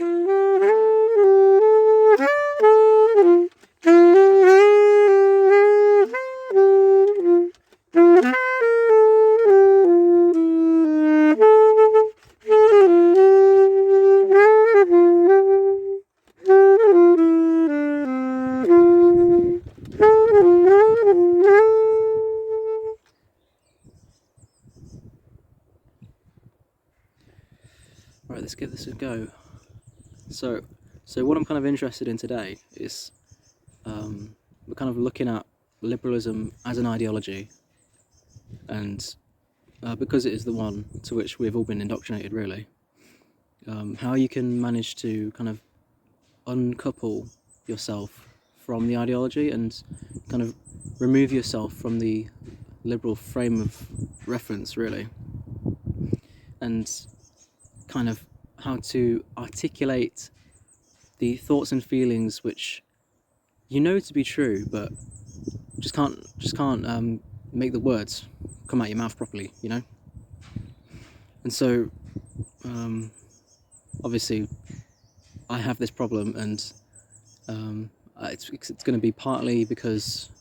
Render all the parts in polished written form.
Right, let's give this a go. So what I'm kind of interested in today is we're kind of looking at liberalism as an ideology, and because it is the one to which we've all been indoctrinated, really, how you can manage to kind of uncouple yourself from the ideology and kind of remove yourself from the liberal frame of reference, really, and kind of how to articulate the thoughts and feelings which you know to be true, but just can't make the words come out your mouth properly, you know. And so, obviously, I have this problem, and it's going to be partly because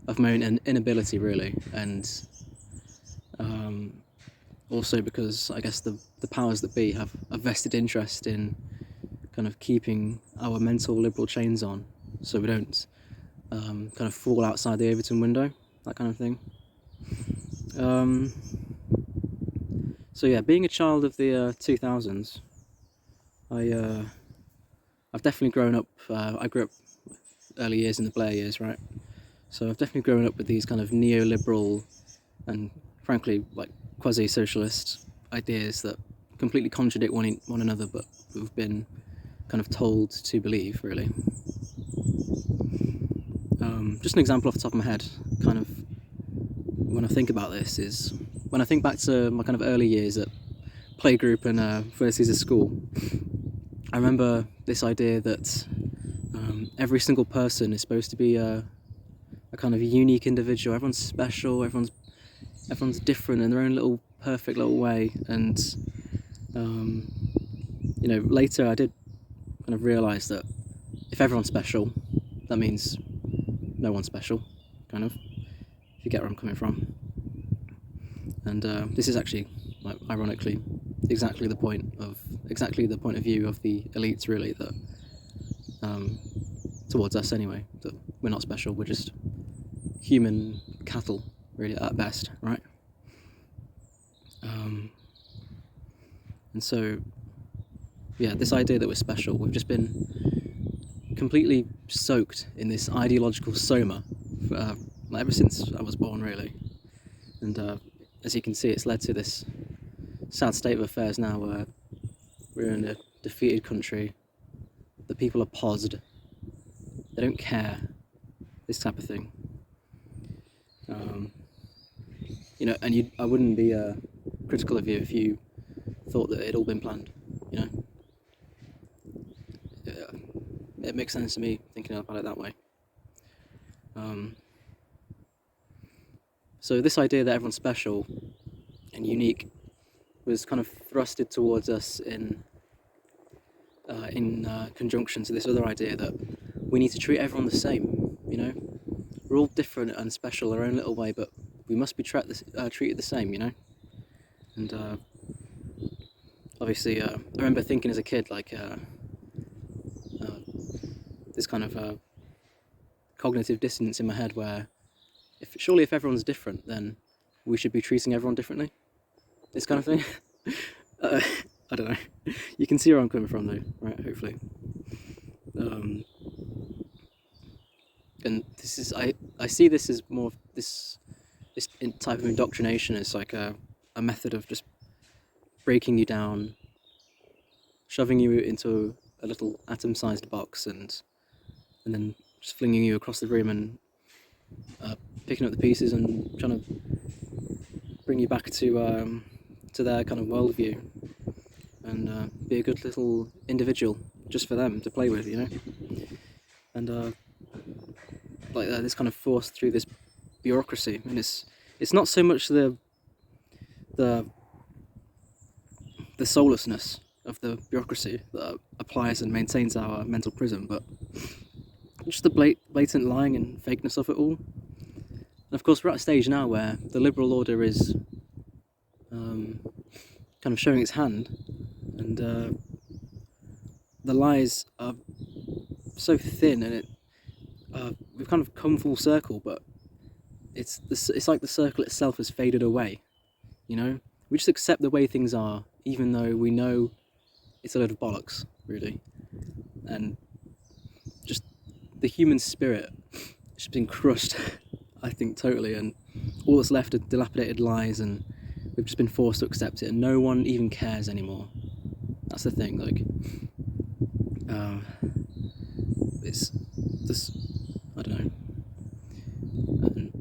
of my own inability, really, and also because I guess the powers that be have a vested interest in kind of keeping our mental liberal chains on, so we don't kind of fall outside the Overton window, that kind of thing. So yeah, being a child of the 2000s, I've definitely grown up. I grew up early years in the Blair years, right? So I've definitely grown up with these kind of neoliberal and frankly like quasi-socialist ideas that completely contradict one another, but we've been kind of told to believe, really. Just an example off the top of my head, kind of when I think about this, is when I think back to my kind of early years at playgroup and first years of school. I remember this idea that every single person is supposed to be a kind of unique individual. Everyone's special. Everyone's different in their own little perfect little way. And you know, later I did kind of realise that if everyone's special, that means no one's special, kind of. If you get where I'm coming from. And this is actually, like, ironically, exactly the point of view of the elites, really, that towards us anyway, that we're not special, we're just human cattle, really, at best, right? And so, yeah, this idea that we're special, we've just been completely soaked in this ideological soma ever since I was born, really. And as you can see, it's led to this sad state of affairs now where we're in a defeated country, the people are posed, they don't care, this type of thing. You know, and I wouldn't be critical of you if you thought that it had all been planned, you know. It makes sense to me thinking about it that way. So this idea that everyone's special and unique was kind of thrusted towards us in conjunction to this other idea that we need to treat everyone the same, you know. We're all different and special our own little way, but we must be treated the same, you know. And obviously, I remember thinking as a kid, like, this kind of cognitive dissonance in my head where surely if everyone's different, then we should be treating everyone differently. This kind of thing. I don't know. You can see where I'm coming from, though, right? Hopefully. And this is I see this as more of this type of indoctrination as like a method of just breaking you down, shoving you into a little atom-sized box, and then just flinging you across the room and picking up the pieces and trying to bring you back to their kind of worldview and be a good little individual just for them to play with, you know. And like this kind of forced through this bureaucracy, and it's not so much the soullessness of the bureaucracy that applies and maintains our mental prison, but just the blatant lying and fakeness of it all. And of course, we're at a stage now where the liberal order is kind of showing its hand, and the lies are so thin, and we've kind of come full circle, but it's like the circle itself has faded away. You know, we just accept the way things are, even though we know it's a load of bollocks, really. And just the human spirit has been crushed, I think, totally, and all that's left are dilapidated lies, and we've just been forced to accept it, and no one even cares anymore. That's the thing, like, it's this, I don't know, and,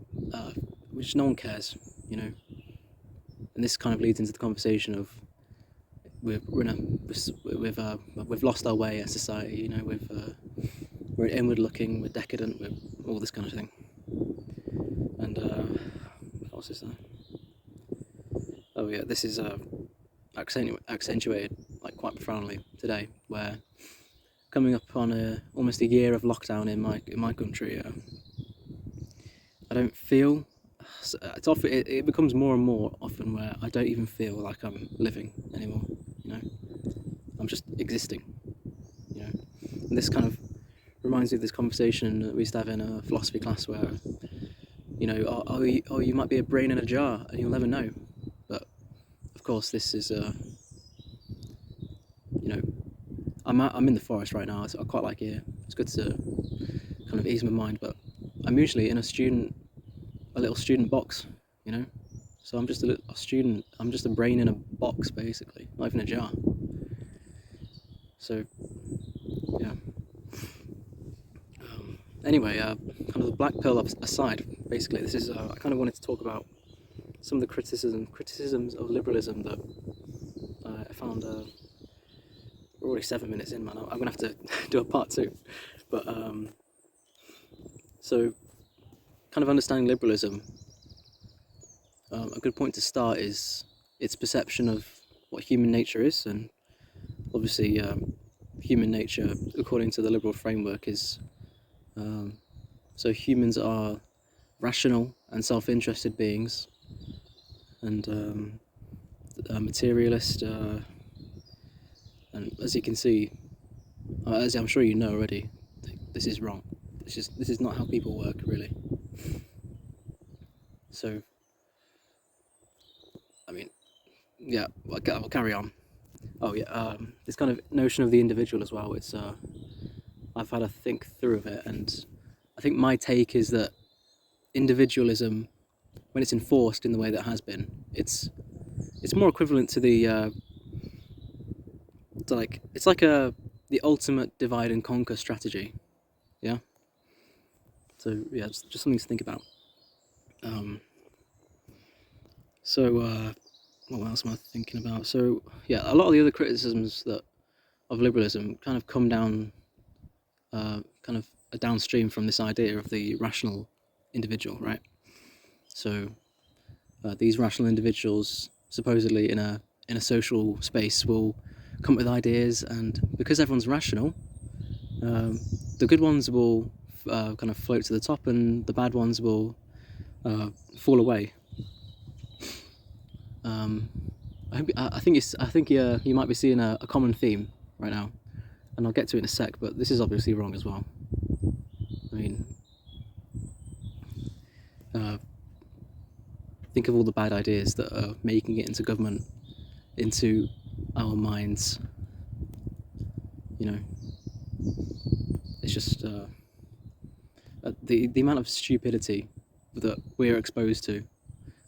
which no one cares, you know. And this kind of leads into the conversation of we've lost our way as society, you know. We're inward looking, we're decadent, we're all this kind of thing. And what else is there? Oh yeah, this is accentuated like quite profoundly today, where coming up on almost a year of lockdown in my country, I don't feel. It becomes more and more often where I don't even feel like I'm living anymore. You know, I'm just existing. You know, and this kind of reminds me of this conversation that we used to have in a philosophy class where, you know, you might be a brain in a jar and you'll never know. But of course, this is you know, I'm in the forest right now, so I quite like it. It's good to kind of ease my mind, but I'm usually in a little student box, you know. So I'm just a student. I'm just a brain in a box, basically, not even a jar. So yeah. Anyway, kind of the black pill aside, basically, this is I kind of wanted to talk about some of the criticisms of liberalism that I found. We're already 7 minutes in, man. I'm gonna have to do a part 2, but so kind of understanding liberalism. A good point to start is its perception of what human nature is, and obviously human nature, according to the liberal framework, is so humans are rational and self-interested beings, and materialist, and as you can see, as I'm sure you know already, this is wrong. This is not how people work, really. So, I mean, yeah, I'll carry on. Oh yeah, this kind of notion of the individual as well. It's I've had a think through of it, and I think my take is that individualism, when it's enforced in the way that it has been, it's more equivalent to the it's like the ultimate divide and conquer strategy. Yeah. So yeah, just something to think about. So what else am I thinking about? So yeah, a lot of the other criticisms of liberalism kind of come down, kind of downstream from this idea of the rational individual, right? So these rational individuals, supposedly in a social space, will come up with ideas, and because everyone's rational, the good ones will kind of float to the top, and the bad ones will fall away. I think you might be seeing a common theme right now, and I'll get to it in a sec. But this is obviously wrong as well. I mean, think of all the bad ideas that are making it into government, into our minds. You know, it's just the amount of stupidity that we're exposed to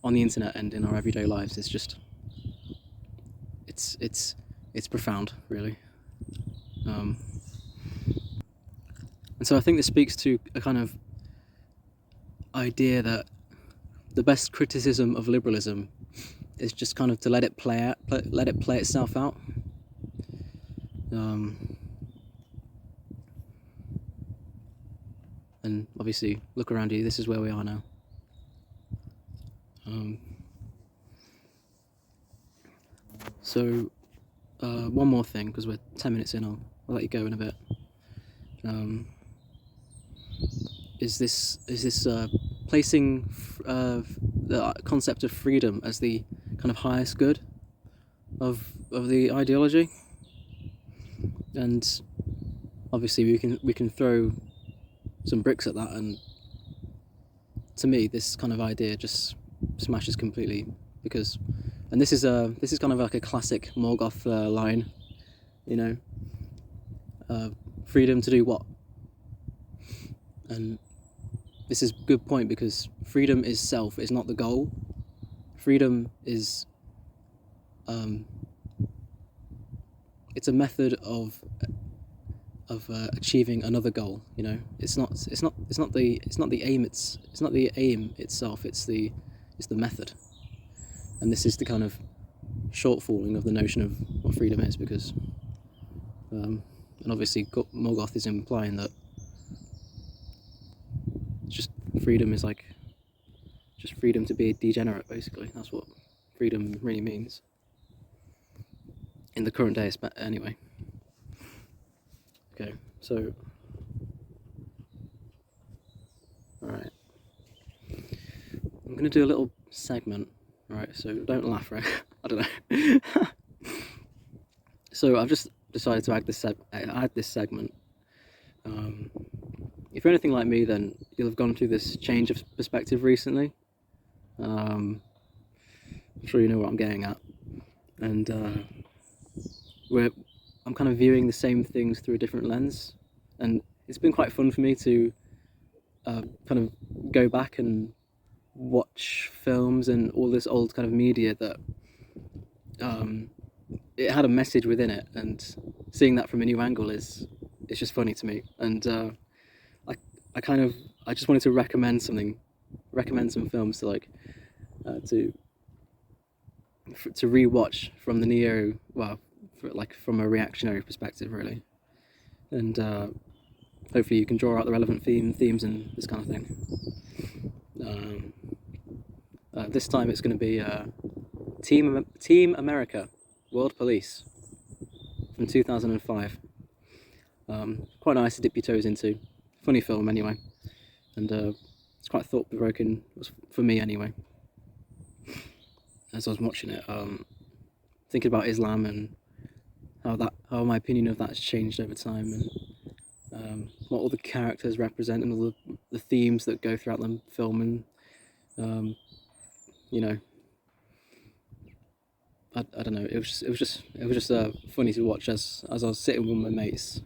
on the internet and in our everyday lives is just it's profound, really. And so I think this speaks to a kind of idea that the best criticism of liberalism is just kind of to let it play itself out. And obviously, look around you. This is where we are now. So one more thing, because we're 10 minutes in. I'll let you go in a bit. Is this placing the concept of freedom as the kind of highest good of the ideology? And obviously we can throw some bricks at that, and to me this kind of idea just smashes completely, because, and this is kind of like a classic Morgoth line, you know, freedom to do what? And this is a good point, because freedom is self, it's not the goal. Freedom is it's a method of achieving another goal. You know, it's not the aim. It's not the aim itself. It's the method. And this is the kind of shortfalling of the notion of what freedom is, because and obviously Morgoth is implying that just freedom is like just freedom to be a degenerate, basically. That's what freedom really means in the current day, anyway. Okay, so alright, I'm going to do a little segment, alright, so don't laugh, right? I don't know. So I've just decided to add this segment. If you're anything like me, then you'll have gone through this change of perspective recently. I'm sure you know what I'm getting at. And I'm kind of viewing the same things through a different lens. And it's been quite fun for me to kind of go back and watch films and all this old kind of media that it had a message within it, and seeing that from a new angle it's just funny to me. And I just wanted to recommend some films to to rewatch from the from a reactionary perspective, really. And hopefully you can draw out the relevant themes and this kind of thing. This time it's going to be Team America, World Police, from 2005. Quite nice to dip your toes into. Funny film anyway, and it's quite thought-provoking for me anyway. As I was watching it, thinking about Islam and how my opinion of that has changed over time, and what all the characters represent, and all the themes that go throughout the film, and you know, I don't know. It was just funny to watch as I was sitting with my mates.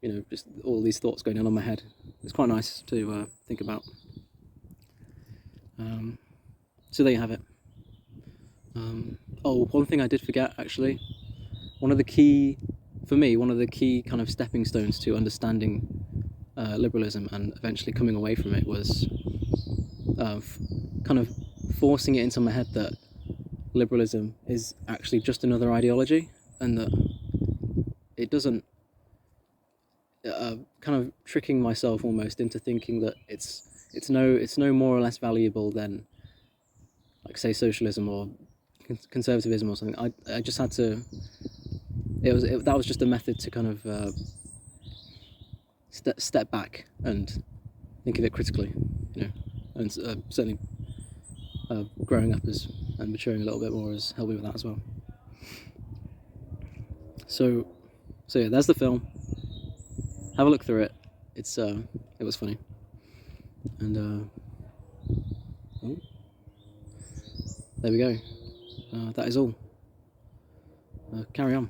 You know, just all these thoughts going on in my head. It's quite nice to think about. So there you have it. Oh, one thing I did forget, actually. One of the key kind of stepping stones to understanding liberalism and eventually coming away from it was kind of forcing it into my head that liberalism is actually just another ideology, and that it doesn't kind of tricking myself almost into thinking that it's no more or less valuable than, like, say, socialism or conservatism or something. I just had to. That was just a method to kind of step back and think of it critically, you know, and certainly growing up and maturing a little bit more has helped me with that as well. So yeah, there's the film. Have a look through it. It was funny, and there we go. That is all. Carry on.